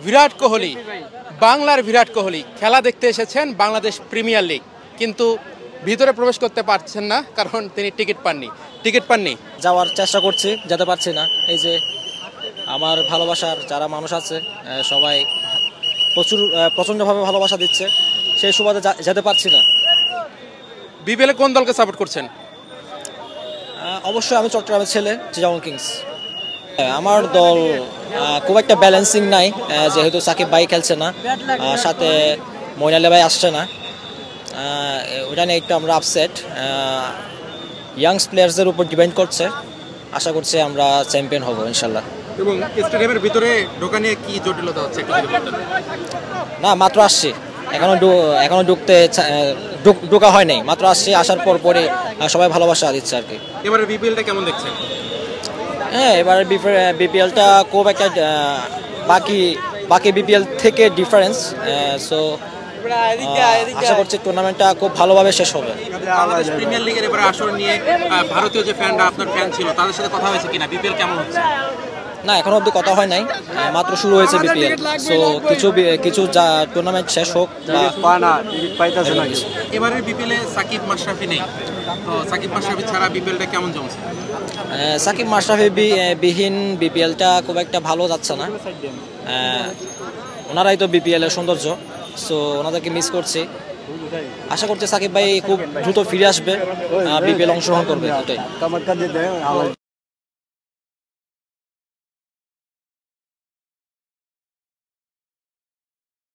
বিরাট কোহলি, বাংলার বিরাট কোহলি খেলা দেখতে এসেছেন বাংলাদেশ প্রিমিয়ার লিগ, কিন্তু ভিতরে প্রবেশ করতে পারছেন না কারণ তিনি টিকিট পাননি। যাওয়ার চেষ্টা করছি, যেতে পারছি না। এই যে আমার ভালোবাসার যারা মানুষ আছে সবাই প্রচণ্ডভাবে ভালোবাসা দিচ্ছে, সেই সুবাদে যেতে পারছি না। বিপিএলে কোন দলকে সাপোর্ট করছেন? অবশ্যই আমি চট্টগ্রামের ছেলে, চিটাগং কিংস। আমার দল খুব একটা ব্যালেন্সিং নাই, যেহেতু সাকিব ভাই খেলছে না, সাথে মইন আলী ভাই আসছে না। ওটা নিয়ে একটু আমরা আপসেট। ইয়াংস প্লেয়ার্সদের উপর ডিপেন্ড করছে। আশা করছি আমরা চ্যাম্পিয়ন হব ইনশাল্লাহ। এবং স্টেডিয়ামের ভিতরে ঢোকা নিয়ে কি জটিলতা হচ্ছে একটু যদি বলতেন। না, মাত্র আসছি, এখনো ঢোকা হয় নাই, মাত্র আসছি। আসার পরে সবাই ভালোবাসা দিচ্ছে আর কি। এবারে বিপিএলটা কেমন দেখছেন? হ্যাঁ, এবার বিপিএলটা খুব একটা বাকি বিপিএল থেকে ডিফারেন্স। সো আশা করছি টুর্নামেন্টটা খুব ভালোভাবে শেষ হবে। বাংলাদেশ প্রিমিয়ার লিগের এবারে আসর নিয়ে ভারতীয় যে ফ্যানরা আপনার ফ্যান ছিল তাদের সাথে কথা হয়েছে কিনা? বিপিএল কেমন হচ্ছে? না, এখনো অবধি কথা হয় নাই, মাত্র শুরু হয়েছে বিপিএল। সো কিছু টুর্নামেন্ট শেষ হোক। এবারের বিপিএলে সাকিব মাশরাফি নেই, তো সাকিব মাশরাফি ছাড়া বিপিএলটা কেমন জমছে? সাকিব মাশরাফি বিহীন বিপিএলটা খুব একটা ভালো যাচ্ছে না। ওনারাই তো বিপিএল এর সৌন্দর্য, সো ওনাদেরকে মিস করছি। আশা করছি সাকিব ভাই খুব দ্রুত ফিরে আসবে, বিপিএল অংশগ্রহণ করবে।